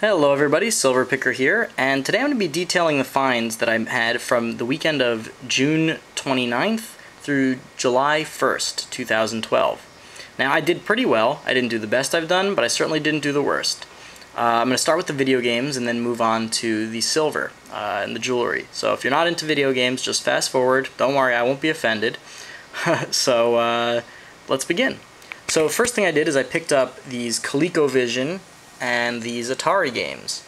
Hello everybody, Silverpicker here, and today I'm going to be detailing the finds that I had from the weekend of June 29th through July 1st, 2012. Now I did pretty well. I didn't do the best I've done, but I certainly didn't do the worst. I'm going to start with the video games and then move on to the silver and the jewelry. So if you're not into video games, just fast forward. Don't worry, I won't be offended. So let's begin. So first thing I did is I picked up these Colecovision and these Atari games,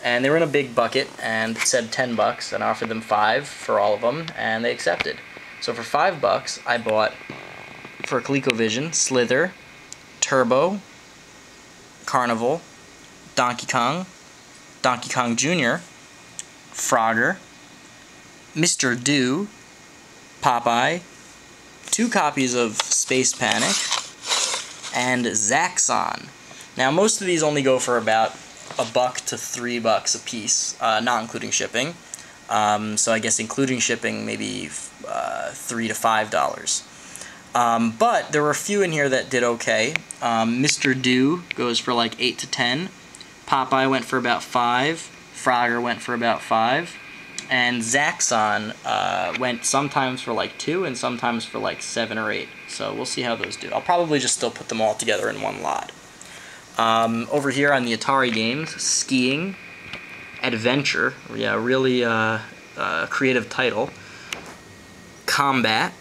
and they were in a big bucket, and it said $10, and I offered them $5 for all of them, and they accepted. So for $5 I bought, for Colecovision, Slither, Turbo, Carnival, Donkey Kong Jr., Frogger, Mr. Do, Popeye, 2 copies of Space Panic, and Zaxxon. Now most of these only go for about $1 to $3 a piece, not including shipping. So I guess including shipping, maybe $3 to $5. But there were a few in here that did okay. Mr. Do goes for like 8 to 10. Popeye went for about 5. Frogger went for about 5. And Zaxxon went sometimes for like 2 and sometimes for like 7 or 8. So we'll see how those do. I'll probably just still put them all together in one lot. Over here on the Atari games, Skiing, Adventure, yeah, really creative title, Combat,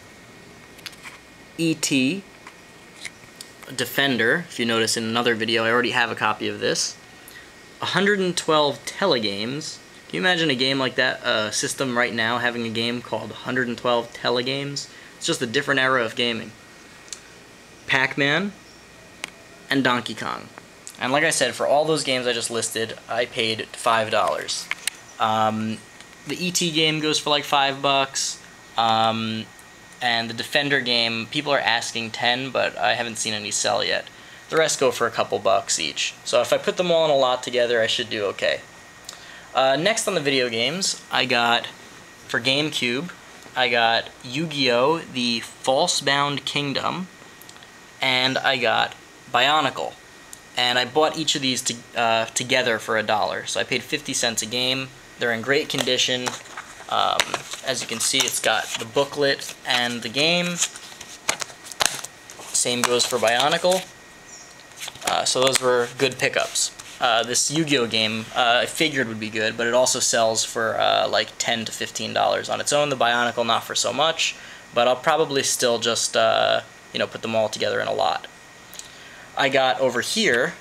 E.T., Defender, if you notice in another video, I already have a copy of this, 112 Telegames. Can you imagine a game like that, a system right now having a game called 112 Telegames? It's just a different era of gaming. Pac-Man, and Donkey Kong. And like I said, for all those games I just listed, I paid $5. The E.T. game goes for like $5, and the Defender game, people are asking $10, but I haven't seen any sell yet. The rest go for a couple bucks each. So if I put them all in a lot together, I should do okay. Next on the video games, I got, for GameCube, I got Yu-Gi-Oh! The False-Bound Kingdom, and I got Bionicle. And I bought each of these together for $1. So I paid 50 cents a game. They're in great condition. As you can see, it's got the booklet and the game. Same goes for Bionicle. So those were good pickups. This Yu-Gi-Oh! Game I figured would be good, but it also sells for like $10 to $15 on its own. The Bionicle, not for so much, but I'll probably still just put them all together in a lot. I got over here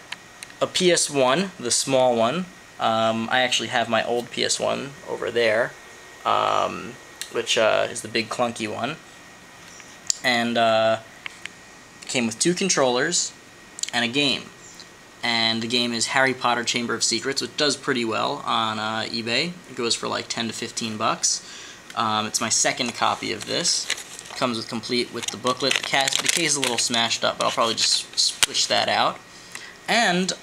a PsOne, the small one. I actually have my old PsOne over there, which is the big clunky one. And came with 2 controllers and a game. And the game is Harry Potter Chamber of Secrets, which does pretty well on eBay. It goes for like $10 to $15. It's my second copy of this. Comes with complete with the booklet. The case is a little smashed up, but I'll probably just switch that out. And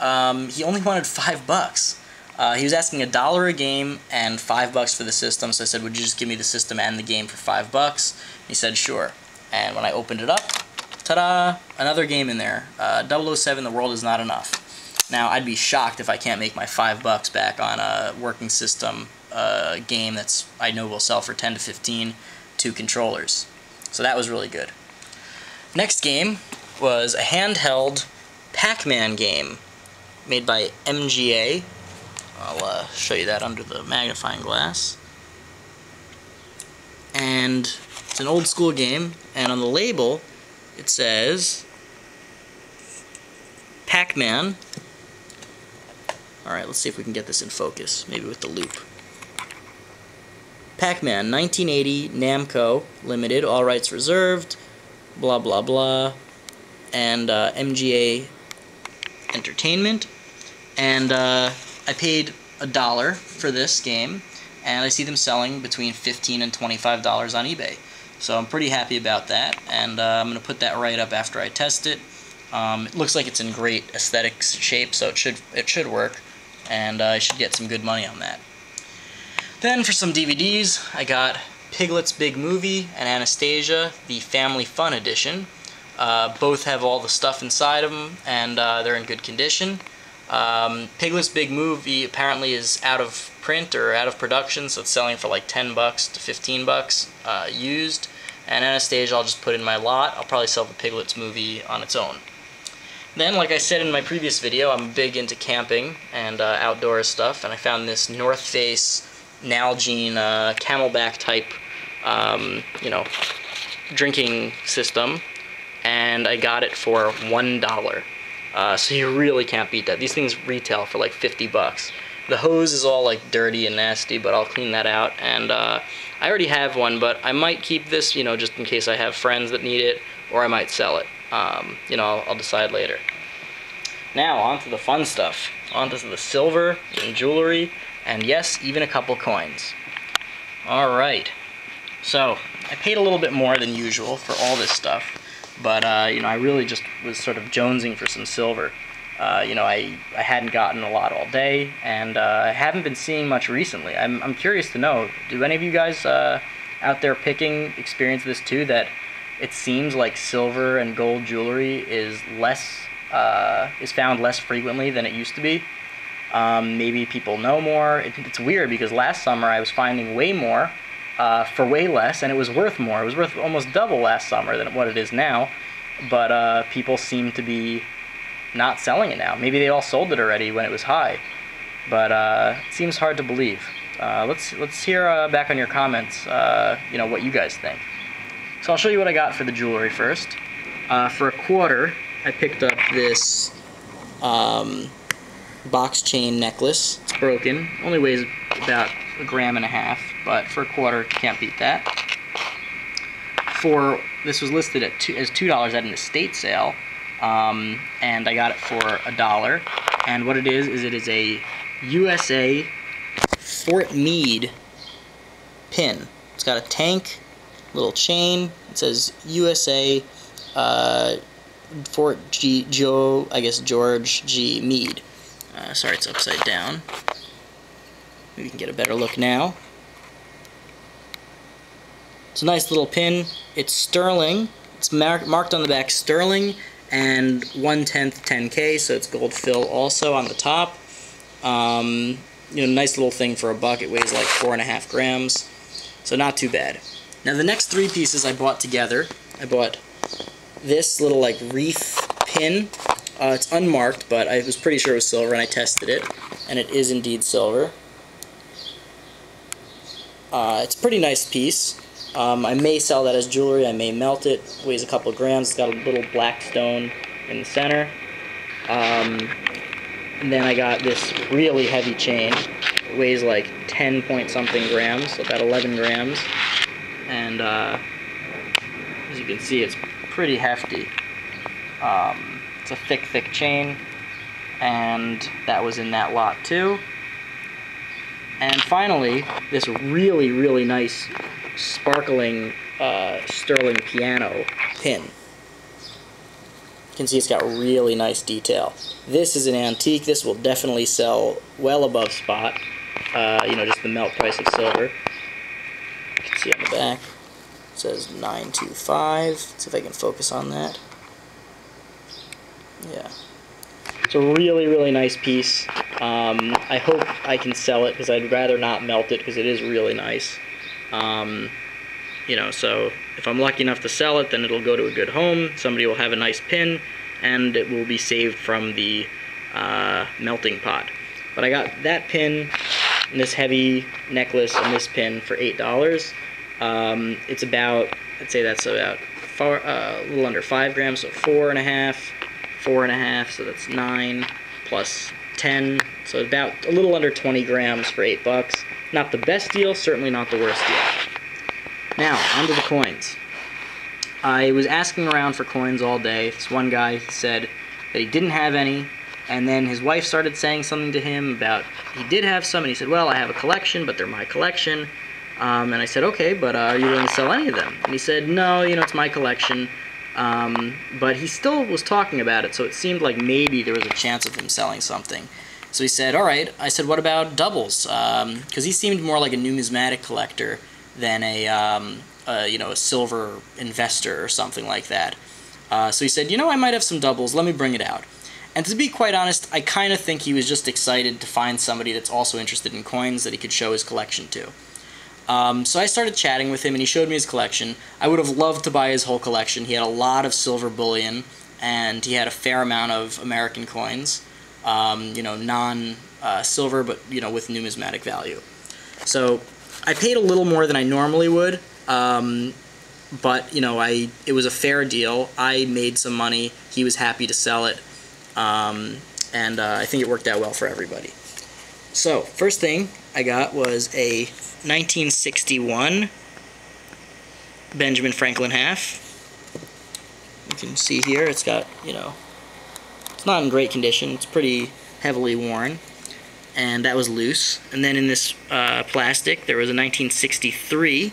he only wanted $5. He was asking $1 a game and $5 for the system, so I said, would you just give me the system and the game for $5? He said, sure. And when I opened it up, ta-da! Another game in there. 007, The World Is Not Enough. Now, I'd be shocked if I can't make my $5 back on a working system game that's I know will sell for 10 to 15, 2 controllers. So that was really good. Next game was a handheld Pac-Man game made by MGA. I'll show you that under the magnifying glass. And it's an old school game, and on the label it says Pac-Man. Alright, let's see if we can get this in focus, maybe with the loop. Pac-Man, 1980, Namco, Limited, all rights reserved, blah blah blah, and MGA Entertainment. And I paid $1 for this game, and I see them selling between $15 and $25 on eBay. So I'm pretty happy about that, and I'm going to put that right up after I test it. It looks like it's in great aesthetic shape, so it should work, and I should get some good money on that. Then for some DVDs, I got Piglet's Big Movie and Anastasia, the Family Fun Edition. Both have all the stuff inside of them, and they're in good condition. Piglet's Big Movie apparently is out of print or out of production, so it's selling for like $10 to $15 used. And Anastasia I'll just put in my lot. I'll probably sell the Piglet's Movie on its own. Then, like I said in my previous video, I'm big into camping and outdoor stuff, and I found this North Face Nalgene Camelback type, you know, drinking system, and I got it for $1. So you really can't beat that. These things retail for like $50. The hose is all like dirty and nasty, but I'll clean that out. And I already have one, but I might keep this, you know, just in case I have friends that need it, or I might sell it. You know, I'll decide later. Now, on to the fun stuff. On to the silver and jewelry, and yes, even a couple coins. Alright, so I paid a little bit more than usual for all this stuff, but you know, I really just was sort of jonesing for some silver. You know, I hadn't gotten a lot all day, and I haven't been seeing much recently. I'm curious to know, do any of you guys out there picking experience this too, that it seems like silver and gold jewelry is found less frequently than it used to be? Maybe people know more. It's weird because last summer I was finding way more for way less, and it was worth more. It was worth almost double last summer than what it is now, but people seem to be not selling it now. Maybe they all sold it already when it was high, but it seems hard to believe. Let's hear back on your comments, you know, what you guys think. So I'll show you what I got for the jewelry first. For a quarter, I picked up this box chain necklace. It's broken. Only weighs about 1.5 grams, but for a quarter, can't beat that. This was listed as $2 at an estate sale, and I got it for $1. And what it is a USA Fort Meade pin. It's got a tank, little chain. It says USA Fort George G. Meade. Sorry, it's upside down. Maybe you can get a better look now. It's a nice little pin. It's sterling. It's marked on the back sterling and 1/10 10K, so it's gold fill also on the top. You know, nice little thing for $1. It weighs like 4.5 grams, so not too bad. Now the next 3 pieces I bought together. I bought this little like Wreath Pin. It's unmarked, but I was pretty sure it was silver, and I tested it, and it is indeed silver. It's a pretty nice piece. I may sell that as jewelry. I may melt it. It weighs a couple of grams. It's got a little black stone in the center. And then I got this really heavy chain. It weighs like 10 point something grams, so about 11 grams. And as you can see, it's pretty hefty. It's a thick chain, and that was in that lot too. And finally, this really nice sparkling sterling piano pin. You can see it's got really nice detail. This is an antique. This will definitely sell well above spot. You know, just the melt price of silver. You can see on the back. It says 925. Let's see if I can focus on that. Yeah. It's a really nice piece. I hope I can sell it because I'd rather not melt it because it is really nice. You know, so if I'm lucky enough to sell it, then it'll go to a good home. Somebody will have a nice pin, and it will be saved from the melting pot. But I got that pin, and this heavy necklace, and this pin for $8. It's about, I'd say that's about a little under 5 grams, so 4.5, so that's 9 plus 10, so about a little under 20 grams for $8. Not the best deal, certainly not the worst deal. Now, onto the coins. I was asking around for coins all day. This one guy said that he didn't have any, and then his wife started saying something to him about he did have some, and he said, well, I have a collection, but they're my collection. And I said, okay, but are you willing to sell any of them? And he said, no, you know, it's my collection. But he still was talking about it, so it seemed like maybe there was a chance of him selling something. So he said, all right. I said, what about doubles? Because he seemed more like a numismatic collector than you know, a silver investor or something like that. So he said, you know, I might have some doubles. Let me bring it out. And to be quite honest, I kind of think he was just excited to find somebody that's also interested in coins that he could show his collection to. So I started chatting with him, and he showed me his collection. I would have loved to buy his whole collection. He had a lot of silver bullion, and he had a fair amount of American coins, non-silver, but, with numismatic value. So I paid a little more than I normally would, but, it was a fair deal. I made some money. He was happy to sell it, and I think it worked out well for everybody. So, first thing I got was a 1961 Benjamin Franklin half. You can see here it's got, it's not in great condition. It's pretty heavily worn, and that was loose. And then in this plastic, there was a 1963.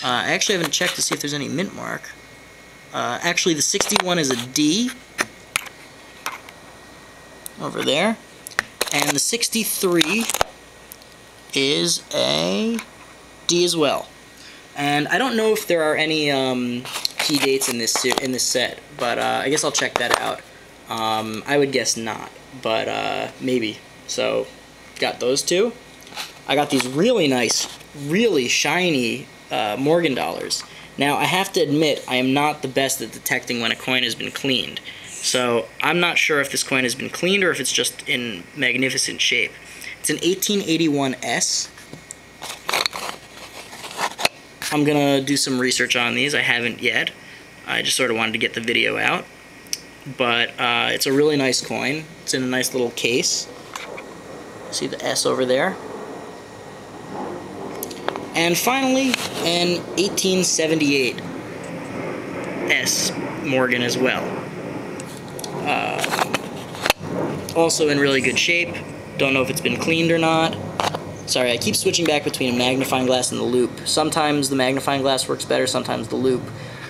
I actually haven't checked to see if there's any mint mark. Actually, the 61 is a D over there, and the 63 is a D as well. And I don't know if there are any key dates in this set, but I guess I'll check that out. I would guess not, but maybe. So, got those two. I got these really nice, really shiny Morgan dollars. Now, I have to admit, I am not the best at detecting when a coin has been cleaned. So, I'm not sure if this coin has been cleaned or if it's just in magnificent shape. It's an 1881 S. I'm gonna do some research on these. I haven't yet. I just sort of wanted to get the video out. But it's a really nice coin. It's in a nice little case. See the S over there? And finally, an 1878 S Morgan as well. Also in really good shape. Don't know if it's been cleaned or not. Sorry, I keep switching back between a magnifying glass and the loop. Sometimes the magnifying glass works better, sometimes the loop.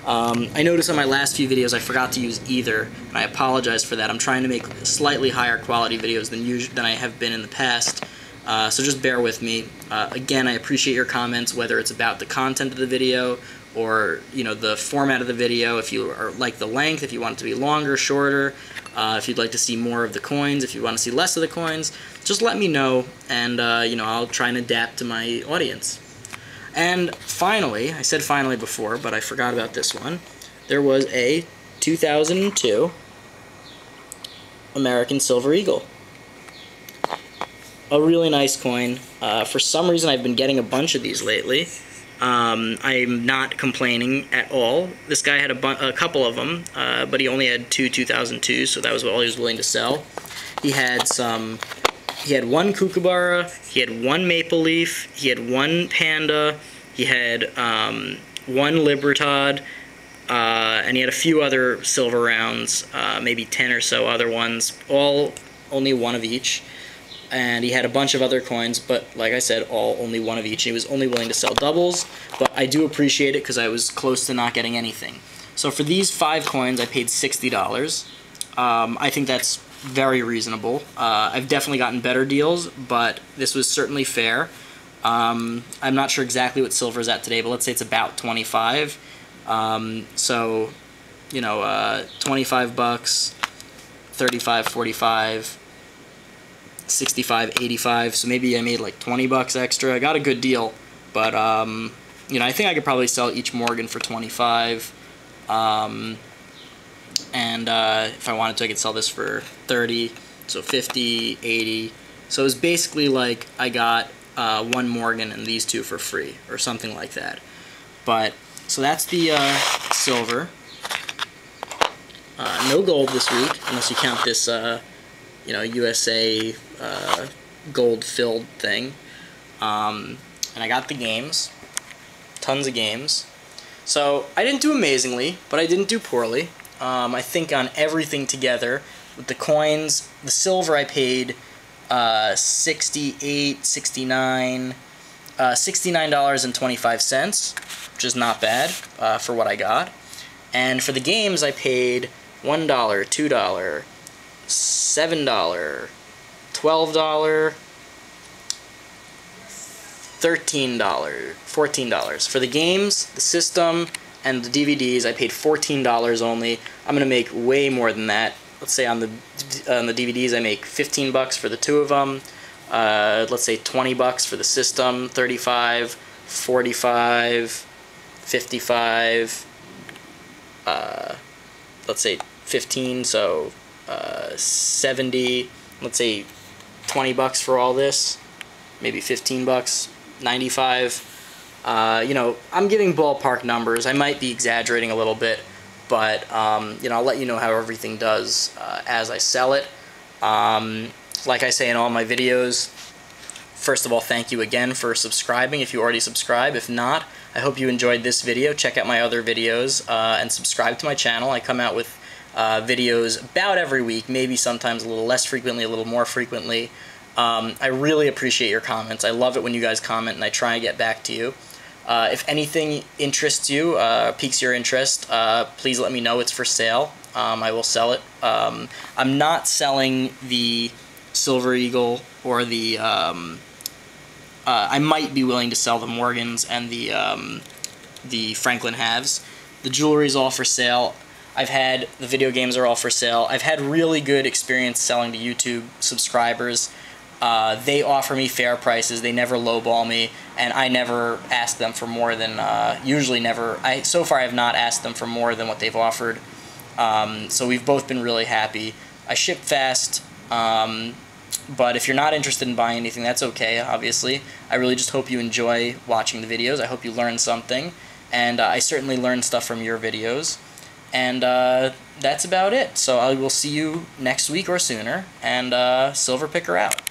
I noticed on my last few videos I forgot to use either, and I apologize for that. I'm trying to make slightly higher quality videos than I have been in the past, so just bear with me. Again, I appreciate your comments, whether it's about the content of the video or the format of the video, if you like the length, if you want it to be longer, shorter, if you'd like to see more of the coins, if you want to see less of the coins, just let me know, and I'll try and adapt to my audience. And finally, I said finally before, but I forgot about this one, there was a 2002 American Silver Eagle. A really nice coin. For some reason, I've been getting a bunch of these lately. I'm not complaining at all. This guy had a couple of them, but he only had two 2002s, so that was all he was willing to sell. He had one Kookaburra, he had one Maple Leaf, he had one Panda, he had one Libertad, and he had a few other silver rounds, maybe 10 or so other ones, all only one of each. And he had a bunch of other coins, but like I said, all only one of each. He was only willing to sell doubles, but I do appreciate it because I was close to not getting anything. So for these 5 coins, I paid $60. I think that's very reasonable. I've definitely gotten better deals, but this was certainly fair. I'm not sure exactly what silver is at today, but let's say it's about 25. So, 25 bucks, 35, 45. 65, 85, so maybe I made like 20 bucks extra. I got a good deal, but I think I could probably sell each Morgan for 25, and if I wanted to, I could sell this for 30, so 50, 80. So it was basically like I got one Morgan and these two for free, or something like that. But so that's the silver. No gold this week, unless you count this USA gold-filled thing. And I got the games. Tons of games. So, I didn't do amazingly, but I didn't do poorly. I think on everything together, with the coins, the silver I paid $69.25, which is not bad for what I got. And for the games, I paid $1, $2, $7, $12, $13, $14. For the games, the system, and the DVDs, I paid $14 only. I'm going to make way more than that let's say on the DVDs I make 15 bucks for the two of them. Let's say 20 bucks for the system, 35, 45, 55, let's say 15, so 70, let's say 20 bucks for all this, maybe 15 bucks, 95. You know, I'm giving ballpark numbers. I might be exaggerating a little bit, but you know, I'll let you know how everything does as I sell it. Like I say in all my videos, first of all, thank you again for subscribing if you already subscribe. If not, I hope you enjoyed this video. Check out my other videos and subscribe to my channel. I come out with videos about every week, maybe sometimes a little less frequently, a little more frequently. I really appreciate your comments. I love it when you guys comment, and I try and get back to you. If anything interests you, piques your interest, please let me know it's for sale. I will sell it. I'm not selling the Silver Eagle or the... I might be willing to sell the Morgans and the Franklin halves. The jewelry's all for sale. The video games are all for sale. I've had really good experience selling to YouTube subscribers. They offer me fair prices. They never lowball me, and I never ask them for more than, so far I have not asked them for more than what they've offered. So we've both been really happy. I ship fast, but if you're not interested in buying anything, that's okay, obviously. I really just hope you enjoy watching the videos. I hope you learn something, and I certainly learn stuff from your videos. And that's about it. So I will see you next week or sooner, and Silver Picker out.